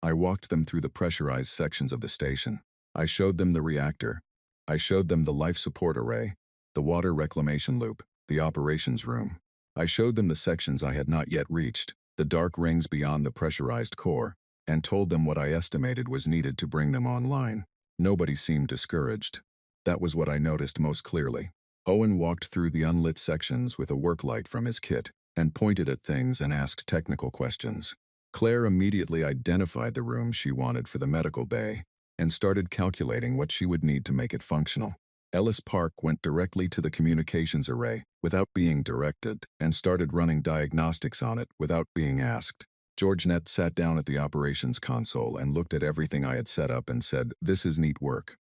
I walked them through the pressurized sections of the station. I showed them the reactor. I showed them the life support array, the water reclamation loop, the operations room. I showed them the sections I had not yet reached, the dark rings beyond the pressurized core, and told them what I estimated was needed to bring them online. Nobody seemed discouraged. That was what I noticed most clearly. Owen walked through the unlit sections with a work light from his kit and pointed at things and asked technical questions. Claire immediately identified the room she wanted for the medical bay and started calculating what she would need to make it functional. Ellis Park went directly to the communications array without being directed and started running diagnostics on it without being asked. George Nett sat down at the operations console and looked at everything I had set up and said, "This is neat work."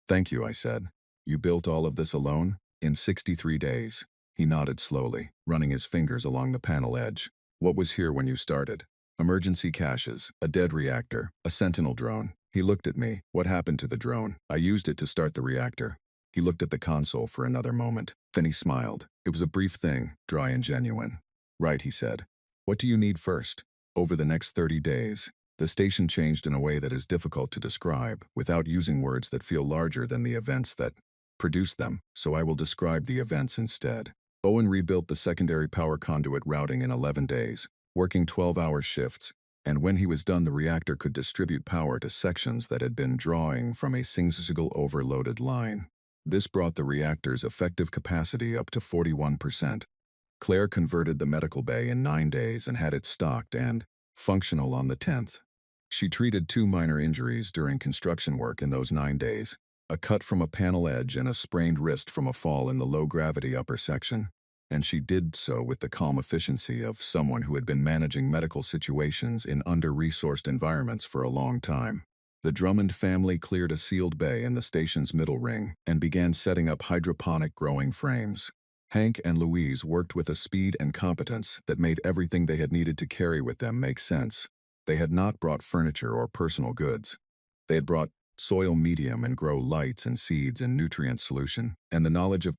"Thank you," I said. "You built all of this alone?" "In 63 days. He nodded slowly, running his fingers along the panel edge. "What was here when you started?" "Emergency caches, a dead reactor, a sentinel drone." He looked at me. "What happened to the drone?" "I used it to start the reactor." He looked at the console for another moment. Then he smiled. It was a brief thing, dry and genuine. "Right," he said. "What do you need first?" Over the next 30 days, the station changed in a way that is difficult to describe without using words that feel larger than the events that produced them, so I will describe the events instead. Owen rebuilt the secondary power conduit routing in 11 days, working 12-hour shifts, And when he was done, the reactor could distribute power to sections that had been drawing from a single overloaded line. This brought the reactor's effective capacity up to 41%. Claire converted the medical bay in 9 days and had it stocked and functional on the 10th. She treated 2 minor injuries during construction work in those 9 days, a cut from a panel edge and a sprained wrist from a fall in the low-gravity upper section, and she did so with the calm efficiency of someone who had been managing medical situations in under-resourced environments for a long time. The Drummond family cleared a sealed bay in the station's middle ring and began setting up hydroponic growing frames. Hank and Louise worked with a speed and competence that made everything they had needed to carry with them make sense. They had not brought furniture or personal goods. They had brought soil medium and grow lights and seeds in nutrient solution, and the knowledge of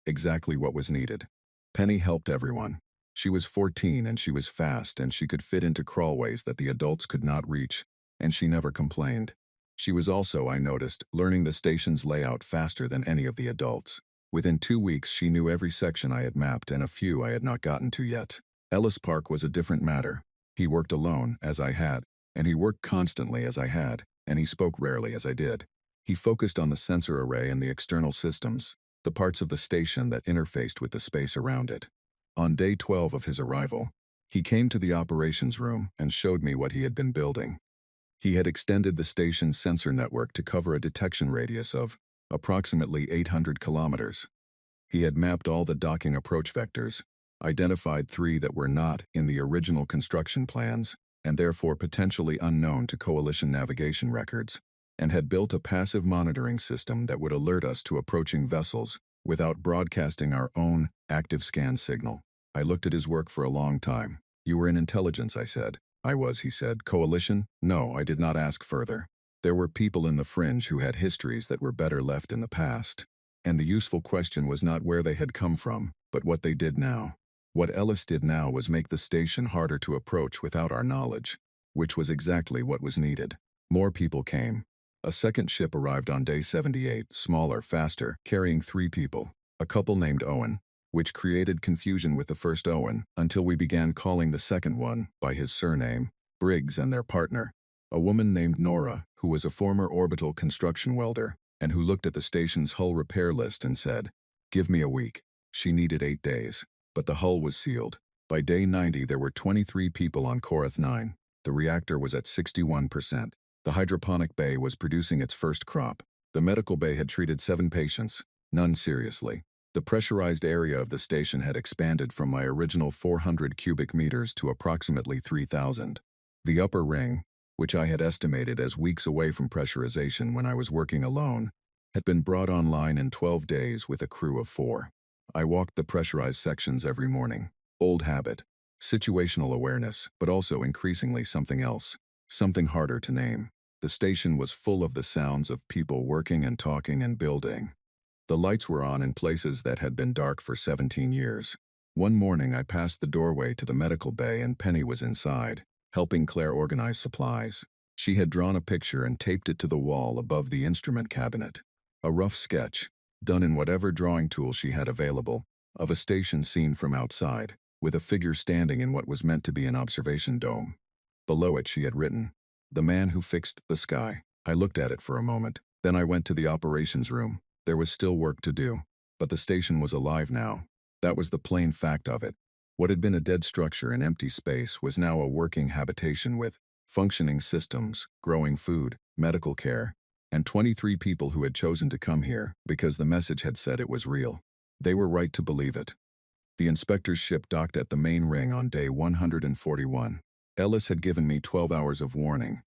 exactly what was needed. Penny helped everyone. She was 14 and she was fast and she could fit into crawlways that the adults could not reach, and she never complained. She was also, I noticed, learning the station's layout faster than any of the adults. Within 2 weeks she knew every section I had mapped and a few I had not gotten to yet. Ellis Park was a different matter. He worked alone, as I had, and he worked constantly as I had, and he spoke rarely as I did. He focused on the sensor array and the external systems, the parts of the station that interfaced with the space around it. On day 12 of his arrival, he came to the operations room and showed me what he had been building. He had extended the station's sensor network to cover a detection radius of approximately 800 kilometers. He had mapped all the docking approach vectors, identified 3 that were not in the original construction plans, and therefore potentially unknown to Coalition navigation records, and had built a passive monitoring system that would alert us to approaching vessels without broadcasting our own active scan signal. I looked at his work for a long time. "You were in intelligence," I said. "I was," he said. "Coalition?" No, I did not ask further. There were people in the fringe who had histories that were better left in the past. And the useful question was not where they had come from, but what they did now. What Ellis did now was make the station harder to approach without our knowledge, which was exactly what was needed. More people came. A second ship arrived on day 78, smaller, faster, carrying 3 people, a couple named Owen, which created confusion with the first Owen until we began calling the second one by his surname, Briggs, and their partner, a woman named Nora, who was a former orbital construction welder, and who looked at the station's hull repair list and said, "Give me a week." She needed 8 days. But the hull was sealed. By day 90 there were 23 people on Korath 9. The reactor was at 61%. The hydroponic bay was producing its first crop. The medical bay had treated 7 patients, none seriously. The pressurized area of the station had expanded from my original 400 cubic meters to approximately 3,000. The upper ring, which I had estimated as weeks away from pressurization when I was working alone, had been brought online in 12 days with a crew of 4. I walked the pressurized sections every morning. Old habit. Situational awareness, but also increasingly something else. Something harder to name. The station was full of the sounds of people working and talking and building. The lights were on in places that had been dark for 17 years. One morning I passed the doorway to the medical bay and Penny was inside, helping Claire organize supplies. She had drawn a picture and taped it to the wall above the instrument cabinet. A rough sketch, done in whatever drawing tool she had available, of a station seen from outside, with a figure standing in what was meant to be an observation dome. Below it she had written, "The man who fixed the sky." I looked at it for a moment, then I went to the operations room. There was still work to do, but the station was alive now. That was the plain fact of it. What had been a dead structure in empty space was now a working habitation with functioning systems, growing food, medical care, and 23 people who had chosen to come here because the message had said it was real. They were right to believe it. The inspector's ship docked at the main ring on day 141. Ellis had given me 12 hours of warning.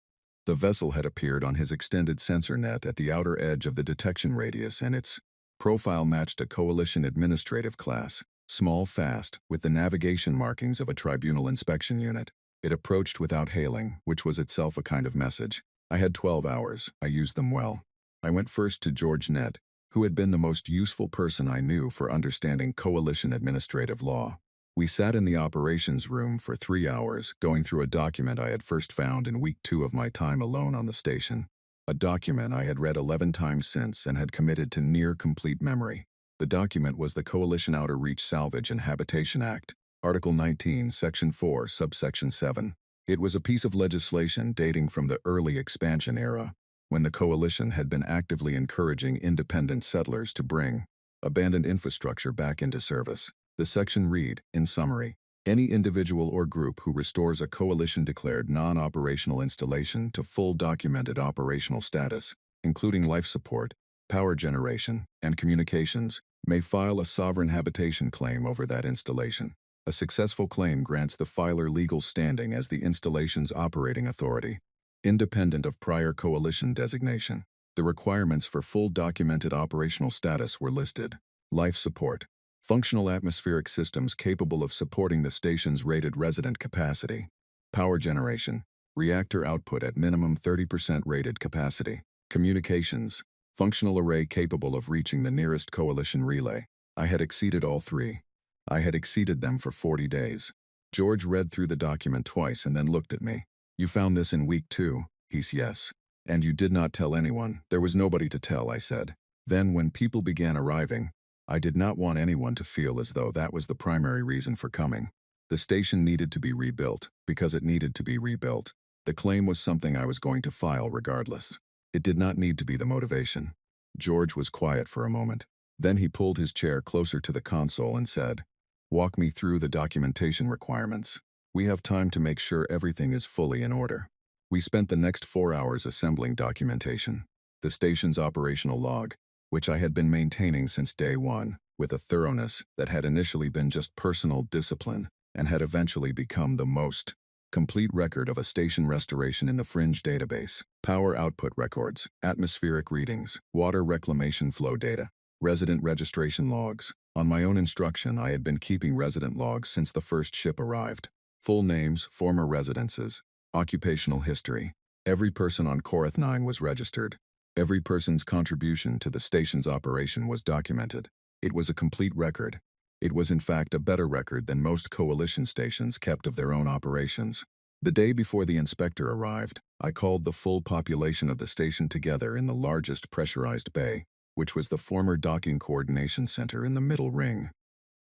The vessel had appeared on his extended sensor net at the outer edge of the detection radius, and its profile matched a Coalition administrative class, small, fast, with the navigation markings of a tribunal inspection unit. It approached without hailing, which was itself a kind of message. I had 12 hours. I used them well. I went first to George Nett, who had been the most useful person I knew for understanding Coalition administrative law. We sat in the operations room for 3 hours, going through a document I had first found in week 2 of my time alone on the station. A document I had read 11 times since and had committed to near-complete memory. The document was the Coalition Outer Reach Salvage and Habitation Act, Article 19, Section 4, Subsection 7. It was a piece of legislation dating from the early expansion era, when the coalition had been actively encouraging independent settlers to bring abandoned infrastructure back into service. The section read, in summary, any individual or group who restores a coalition-declared non-operational installation to full documented operational status, including life support, power generation, and communications, may file a sovereign habitation claim over that installation. A successful claim grants the filer legal standing as the installation's operating authority, independent of prior coalition designation. The requirements for full documented operational status were listed. Life support. Functional atmospheric systems capable of supporting the station's rated resident capacity. Power generation. Reactor output at minimum 30% rated capacity. Communications. Functional array capable of reaching the nearest coalition relay. I had exceeded all three. I had exceeded them for 40 days. George read through the document twice and then looked at me. You found this in week 2, he's yes. And you did not tell anyone. There was nobody to tell, I said. Then when people began arriving, I did not want anyone to feel as though that was the primary reason for coming. The station needed to be rebuilt, because it needed to be rebuilt. The claim was something I was going to file regardless. It did not need to be the motivation. George was quiet for a moment. Then he pulled his chair closer to the console and said, "Walk me through the documentation requirements. We have time to make sure everything is fully in order." We spent the next 4 hours assembling documentation. The station's operational log, which I had been maintaining since day one, with a thoroughness that had initially been just personal discipline and had eventually become the most complete record of a station restoration in the Fringe database. Power output records, atmospheric readings, water reclamation flow data, resident registration logs. On my own instruction, I had been keeping resident logs since the first ship arrived. Full names, former residences, occupational history. Every person on Korath 9 was registered. Every person's contribution to the station's operation was documented. It was a complete record. It was in fact a better record than most coalition stations kept of their own operations. The day before the inspector arrived, I called the full population of the station together in the largest pressurized bay, which was the former docking coordination center in the middle ring.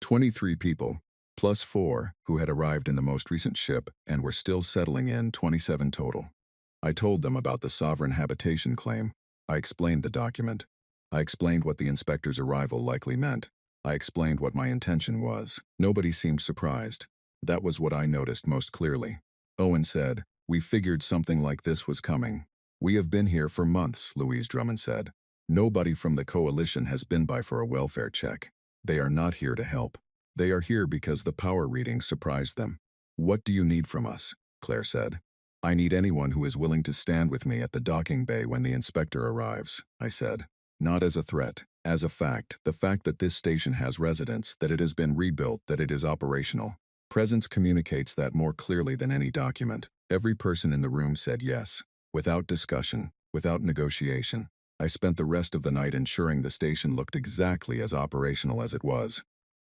23 people, plus 4 who had arrived in the most recent ship and were still settling in, 27 total. I told them about the sovereign habitation claim. I explained the document. I explained what the inspector's arrival likely meant. I explained what my intention was. Nobody seemed surprised. That was what I noticed most clearly. Owen said, "We figured something like this was coming." "We have been here for months," Louise Drummond said. "Nobody from the coalition has been by for a welfare check. They are not here to help. They are here because the power reading surprised them." "What do you need from us?" Claire said. "I need anyone who is willing to stand with me at the docking bay when the inspector arrives," I said. "Not as a threat, as a fact, the fact that this station has residents, that it has been rebuilt, that it is operational. Presence communicates that more clearly than any document." Every person in the room said yes, without discussion, without negotiation. I spent the rest of the night ensuring the station looked exactly as operational as it was.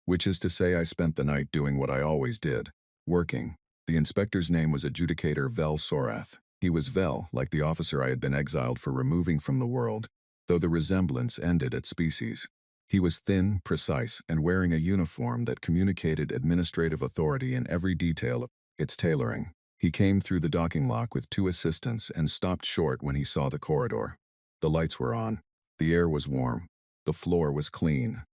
Which is to say, I spent the night doing what I always did, working. The inspector's name was Adjudicator Vel Sorath. He was Vel, like the officer I had been exiled for removing from the world, though the resemblance ended at species. He was thin, precise, and wearing a uniform that communicated administrative authority in every detail of its tailoring. He came through the docking lock with 2 assistants and stopped short when he saw the corridor. The lights were on. The air was warm. The floor was clean.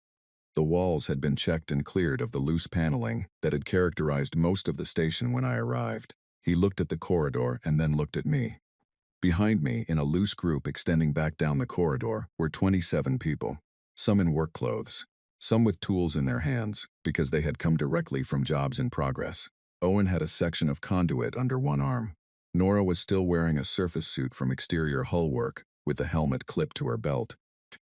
The walls had been checked and cleared of the loose paneling that had characterized most of the station when I arrived. He looked at the corridor and then looked at me. Behind me, in a loose group extending back down the corridor, were 27 people. Some in work clothes. Some with tools in their hands, because they had come directly from jobs in progress. Owen had a section of conduit under one arm. Nora was still wearing a surface suit from exterior hull work, with the helmet clipped to her belt.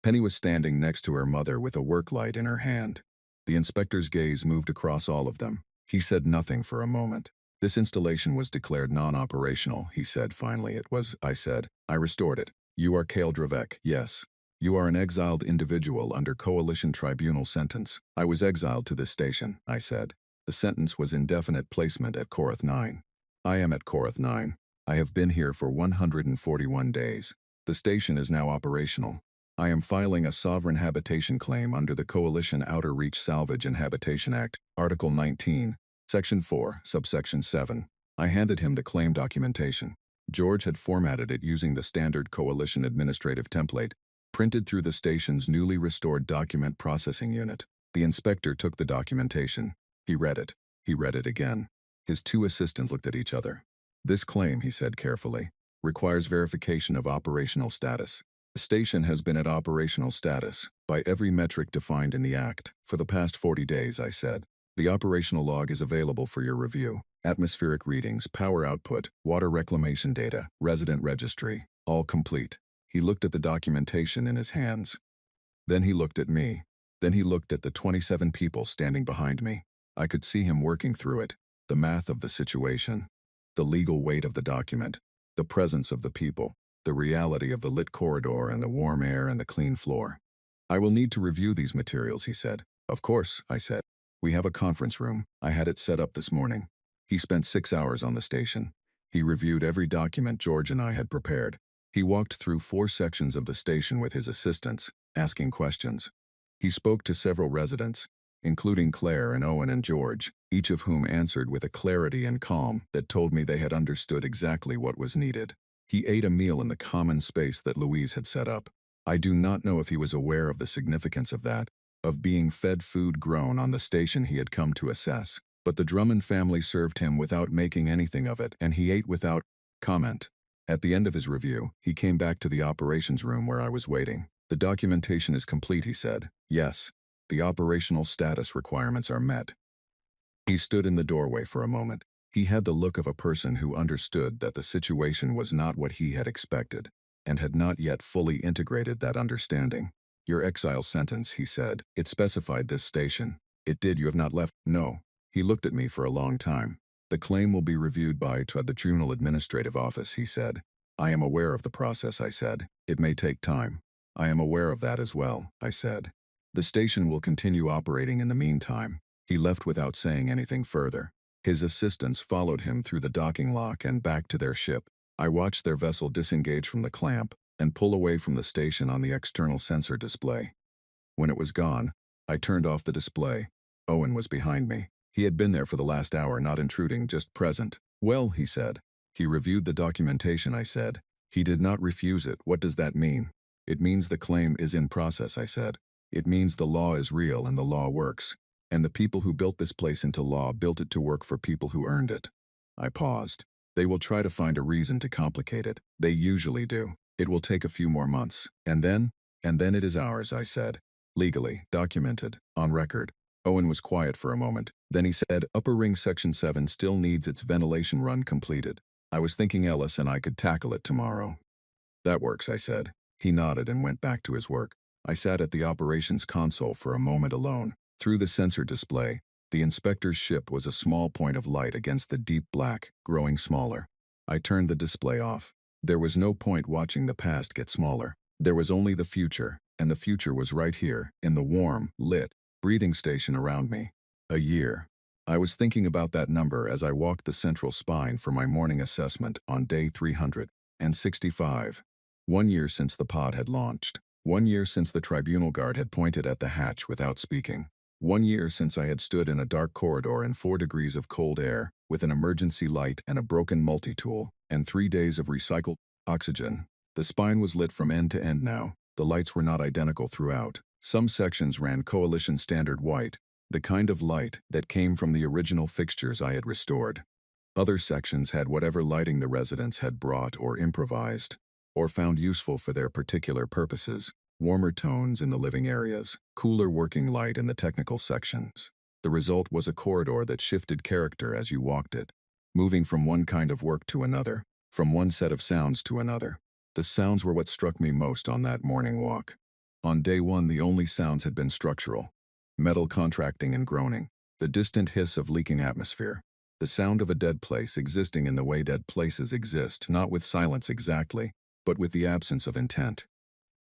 Penny was standing next to her mother with a work light in her hand. The inspector's gaze moved across all of them. He said nothing for a moment. "This installation was declared non-operational," he said finally. "It was," I said. "I restored it. You are Kale Dravek, yes. You are an exiled individual under Coalition Tribunal sentence." "I was exiled to this station," I said. "The sentence was indefinite placement at Korath 9. I am at Korath 9. I have been here for 141 days. The station is now operational. I am filing a sovereign habitation claim under the Coalition Outer Reach Salvage and Habitation Act, Article 19, Section 4, Subsection 7. I handed him the claim documentation. George had formatted it using the standard Coalition administrative template, printed through the station's newly restored document processing unit. The inspector took the documentation. He read it. He read it again. His two assistants looked at each other. This claim, he said carefully, requires verification of operational status. The station has been at operational status, by every metric defined in the Act, for the past 40 days, I said. The operational log is available for your review. Atmospheric readings, power output, water reclamation data, resident registry, all complete. He looked at the documentation in his hands. Then he looked at me. Then he looked at the 27 people standing behind me. I could see him working through it, the math of the situation, the legal weight of the document, the presence of the people, the reality of the lit corridor and the warm air and the clean floor. I will need to review these materials, he said. Of course, I said. We have a conference room. I had it set up this morning. He spent 6 hours on the station. He reviewed every document George and I had prepared. He walked through 4 sections of the station with his assistants, asking questions. He spoke to several residents, including Claire and Owen and George, each of whom answered with a clarity and calm that told me they had understood exactly what was needed. He ate a meal in the common space that Louise had set up. I do not know if he was aware of the significance of that, of being fed food grown on the station he had come to assess, but the Drummond family served him without making anything of it, and he ate without comment. At the end of his review, he came back to the operations room where I was waiting. The documentation is complete, he said. Yes, the operational status requirements are met. He stood in the doorway for a moment. He had the look of a person who understood that the situation was not what he had expected, and had not yet fully integrated that understanding. Your exile sentence, he said. It specified this station. It did. You have not left. No. He looked at me for a long time. The claim will be reviewed by the Tribunal Administrative Office, he said. I am aware of the process, I said. It may take time. I am aware of that as well, I said. The station will continue operating in the meantime. He left without saying anything further. His assistants followed him through the docking lock and back to their ship. I watched their vessel disengage from the clamp and pull away from the station on the external sensor display. When it was gone, I turned off the display. Owen was behind me. He had been there for the last hour, not intruding, just present. Well, he said. He reviewed the documentation, I said. He did not refuse it. What does that mean? It means the claim is in process, I said. It means the law is real and the law works. And the people who built this place into law built it to work for people who earned it. I paused. They will try to find a reason to complicate it. They usually do. It will take a few more months. And then it is ours, I said. Legally, documented, on record. Owen was quiet for a moment. Then he said, Upper Ring Section 7 still needs its ventilation run completed. I was thinking Ellis and I could tackle it tomorrow. That works, I said. He nodded and went back to his work. I sat at the operations console for a moment alone. Through the sensor display, the inspector's ship was a small point of light against the deep black, growing smaller. I turned the display off. There was no point watching the past get smaller. There was only the future, and the future was right here, in the warm, lit, breathing station around me. A year. I was thinking about that number as I walked the central spine for my morning assessment on day 365. 1 year since the pod had launched. 1 year since the tribunal guard had pointed at the hatch without speaking. 1 year since I had stood in a dark corridor in 4 degrees of cold air, with an emergency light and a broken multi-tool, and 3 days of recycled oxygen. The spine was lit from end to end now. The lights were not identical throughout. Some sections ran Coalition Standard White, the kind of light that came from the original fixtures I had restored. Other sections had whatever lighting the residents had brought or improvised, or found useful for their particular purposes. Warmer tones in the living areas, cooler working light in the technical sections. The result was a corridor that shifted character as you walked it, moving from one kind of work to another, from one set of sounds to another. The sounds were what struck me most on that morning walk. On day 1, the only sounds had been structural. Metal contracting and groaning, the distant hiss of leaking atmosphere, the sound of a dead place existing in the way dead places exist, not with silence exactly, but with the absence of intent.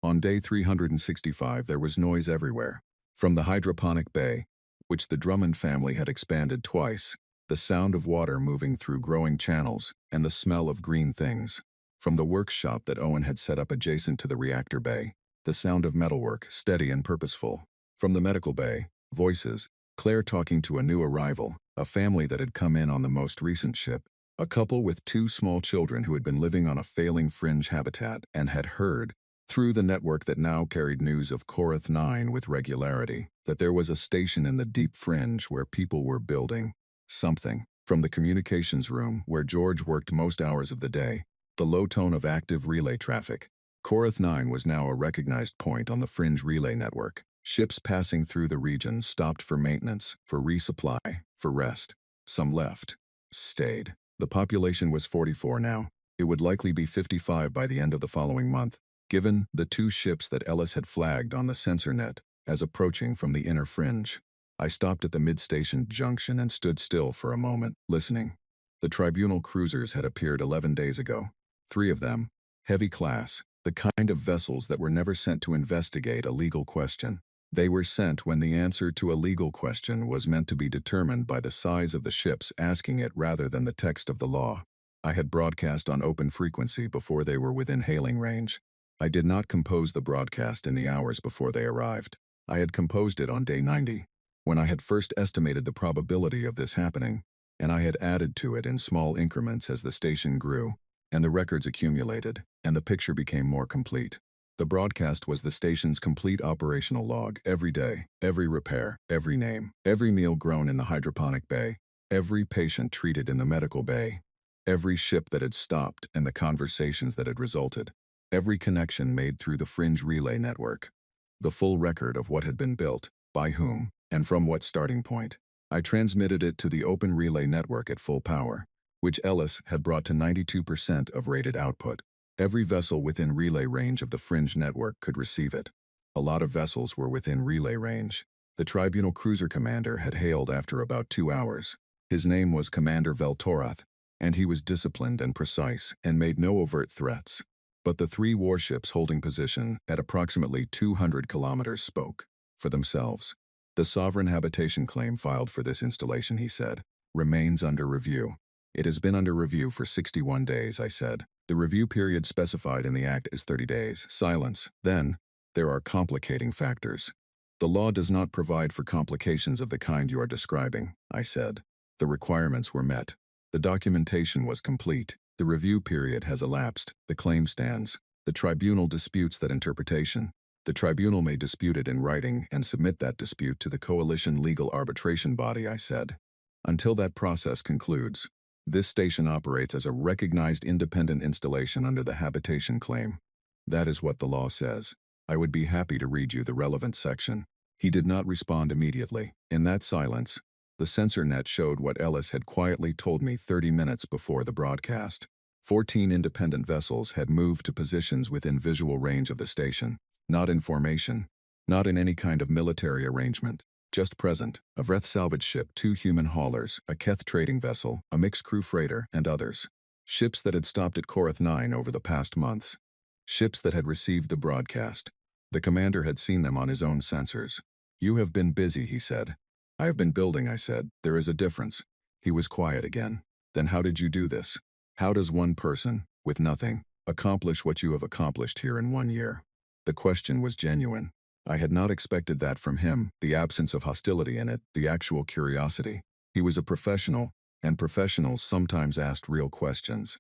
On day 365 there was noise everywhere. From the hydroponic bay, which the Drummond family had expanded twice, the sound of water moving through growing channels, and the smell of green things. From the workshop that Owen had set up adjacent to the reactor bay, the sound of metalwork, steady and purposeful. From the medical bay, voices, Claire talking to a new arrival, a family that had come in on the most recent ship. A couple with two small children who had been living on a failing fringe habitat and had heard, through the network that now carried news of Korath 9 with regularity, that there was a station in the deep fringe where people were building something. From the communications room, where George worked most hours of the day, the low tone of active relay traffic. Korath 9 was now a recognized point on the fringe relay network. Ships passing through the region stopped for maintenance, for resupply, for rest. Some left. Stayed. The population was 44 now. It would likely be 55 by the end of the following month, given the two ships that Ellis had flagged on the sensor net as approaching from the inner fringe. I stopped at the mid-station junction and stood still for a moment, listening. The tribunal cruisers had appeared 11 days ago. 3 of them, heavy class, the kind of vessels that were never sent to investigate a legal question. They were sent when the answer to a legal question was meant to be determined by the size of the ships asking it rather than the text of the law. I had broadcast on open frequency before they were within hailing range. I did not compose the broadcast in the hours before they arrived. I had composed it on day 90, when I had first estimated the probability of this happening, and I had added to it in small increments as the station grew, and the records accumulated, and the picture became more complete. The broadcast was the station's complete operational log every day, every repair, every name, every meal grown in the hydroponic bay, every patient treated in the medical bay, every ship that had stopped and the conversations that had resulted, every connection made through the fringe relay network. The full record of what had been built, by whom, and from what starting point. I transmitted it to the open relay network at full power, which Ellis had brought to 92% of rated output. Every vessel within relay range of the fringe network could receive it. A lot of vessels were within relay range. The tribunal cruiser commander had hailed after about 2 hours. His name was Commander Veltorath, and he was disciplined and precise and made no overt threats. But the 3 warships holding position at approximately 200 kilometers spoke for themselves. The sovereign habitation claim filed for this installation, he said, remains under review. It has been under review for 61 days, I said. The review period specified in the Act is 30 days. Silence. Then, there are complicating factors. The law does not provide for complications of the kind you are describing, I said. The requirements were met. The documentation was complete. The review period has elapsed. The claim stands. The tribunal disputes that interpretation. The tribunal may dispute it in writing and submit that dispute to the coalition legal arbitration body, I said. Until that process concludes, this station operates as a recognized independent installation under the habitation claim. That is what the law says. I would be happy to read you the relevant section. He did not respond immediately. In that silence, the sensor net showed what Ellis had quietly told me 30 minutes before the broadcast. 14 independent vessels had moved to positions within visual range of the station, not in formation, not in any kind of military arrangement. Just present, a Vreth salvage ship, 2 human haulers, a Keth trading vessel, a mixed crew freighter, and others. Ships that had stopped at Korath 9 over the past months. Ships that had received the broadcast. The commander had seen them on his own sensors. You have been busy, he said. I have been building, I said. There is a difference. He was quiet again. Then how did you do this? How does one person, with nothing, accomplish what you have accomplished here in 1 year? The question was genuine. I had not expected that from him, the absence of hostility in it, the actual curiosity. He was a professional, and professionals sometimes asked real questions.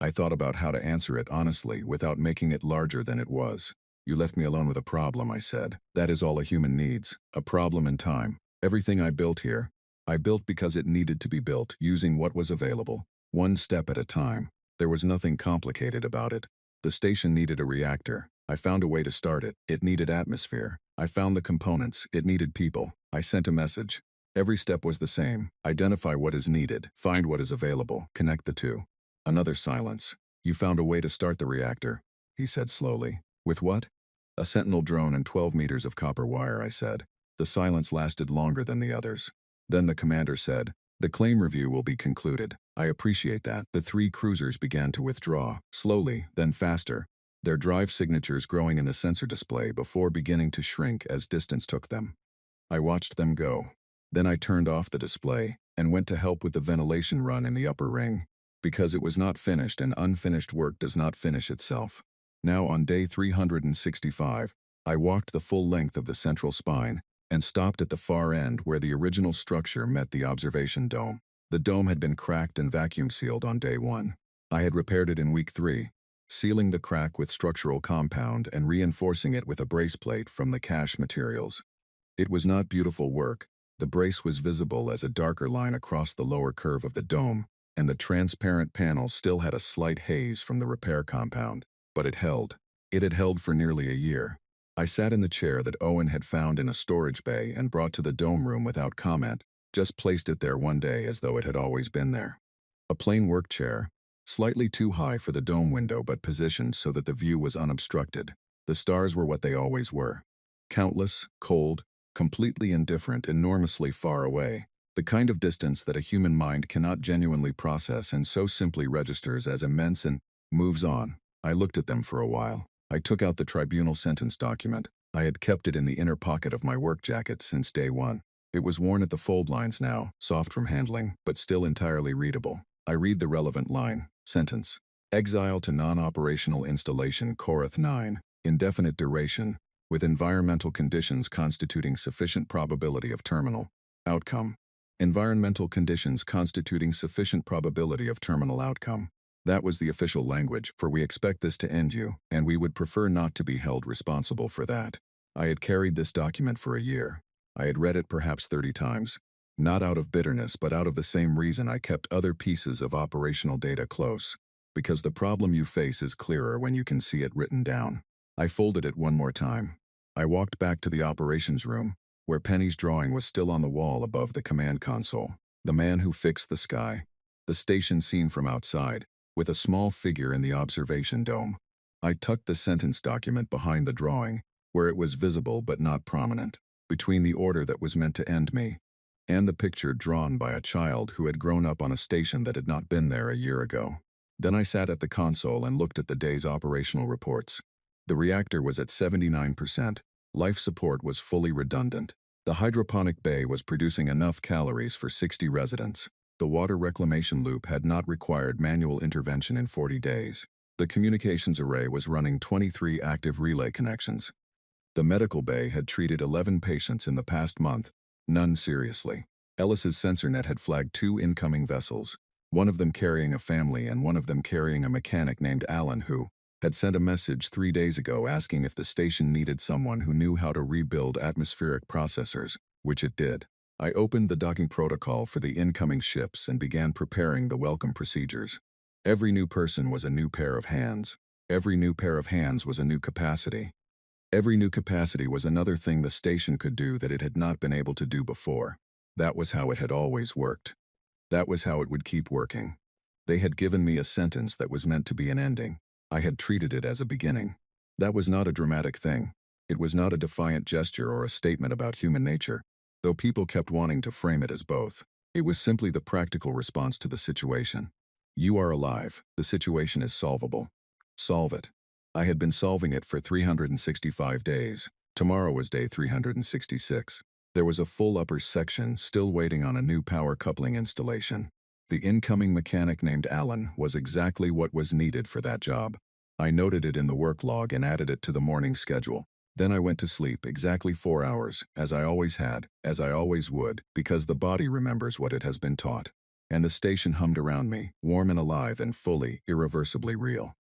I thought about how to answer it honestly without making it larger than it was. You left me alone with a problem, I said. That is all a human needs, a problem in time. Everything I built here, I built because it needed to be built, using what was available, one step at a time. There was nothing complicated about it. The station needed a reactor. I found a way to start it. It needed atmosphere. I found the components. It needed people. I sent a message. Every step was the same. Identify what is needed. Find what is available. Connect the two. Another silence. You found a way to start the reactor, he said slowly. With what? A Sentinel drone and 12 meters of copper wire, I said. The silence lasted longer than the others. Then the commander said, the claim review will be concluded. I appreciate that. The 3 cruisers began to withdraw, slowly, then faster, their drive signatures growing in the sensor display before beginning to shrink as distance took them. I watched them go. Then I turned off the display and went to help with the ventilation run in the upper ring, because it was not finished and unfinished work does not finish itself. Now on day 365, I walked the full length of the central spine and stopped at the far end where the original structure met the observation dome. The dome had been cracked and vacuum sealed on day 1. I had repaired it in week 3, sealing the crack with structural compound and reinforcing it with a brace plate from the cache materials. It was not beautiful work. The brace was visible as a darker line across the lower curve of the dome, and the transparent panel still had a slight haze from the repair compound. But it held. It had held for nearly a year. I sat in the chair that Owen had found in a storage bay and brought to the dome room without comment, just placed it there one day as though it had always been there. A plain work chair, slightly too high for the dome window but positioned so that the view was unobstructed. The stars were what they always were. Countless, cold, completely indifferent, enormously far away. The kind of distance that a human mind cannot genuinely process and so simply registers as immense and moves on. I looked at them for a while. I took out the tribunal sentence document. I had kept it in the inner pocket of my work jacket since day 1. It was worn at the fold lines now, soft from handling, but still entirely readable. I read the relevant line. Sentence. Exile to non-operational installation Korath 9, indefinite duration, with environmental conditions constituting sufficient probability of terminal outcome. Environmental conditions constituting sufficient probability of terminal outcome. That was the official language, for we expect this to end you, and we would prefer not to be held responsible for that. I had carried this document for a year. I had read it perhaps 30 times. Not out of bitterness, but out of the same reason I kept other pieces of operational data close. Because the problem you face is clearer when you can see it written down. I folded it one more time. I walked back to the operations room, where Penny's drawing was still on the wall above the command console. The man who fixed the sky. The station seen from outside, with a small figure in the observation dome. I tucked the sentence document behind the drawing, where it was visible but not prominent, between the order that was meant to end me, and the picture drawn by a child who had grown up on a station that had not been there a year ago. Then I sat at the console and looked at the day's operational reports. The reactor was at 79%. Life support was fully redundant. The hydroponic bay was producing enough calories for 60 residents. The water reclamation loop had not required manual intervention in 40 days. The communications array was running 23 active relay connections. The medical bay had treated 11 patients in the past month, none seriously. Ellis's sensor net had flagged 2 incoming vessels, one of them carrying a family and one of them carrying a mechanic named Alan who had sent a message 3 days ago asking if the station needed someone who knew how to rebuild atmospheric processors, which it did. I opened the docking protocol for the incoming ships and began preparing the welcome procedures. Every new person was a new pair of hands. Every new pair of hands was a new capacity. Every new capacity was another thing the station could do that it had not been able to do before. That was how it had always worked. That was how it would keep working. They had given me a sentence that was meant to be an ending. I had treated it as a beginning. That was not a dramatic thing. It was not a defiant gesture or a statement about human nature, though people kept wanting to frame it as both. It was simply the practical response to the situation. You are alive. The situation is solvable. Solve it. I had been solving it for 365 days. Tomorrow was day 366. There was a full upper section still waiting on a new power coupling installation. The incoming mechanic named Alan was exactly what was needed for that job. I noted it in the work log and added it to the morning schedule. Then I went to sleep exactly 4 hours, as I always had, as I always would, because the body remembers what it has been taught. And the station hummed around me, warm and alive and fully, irreversibly real.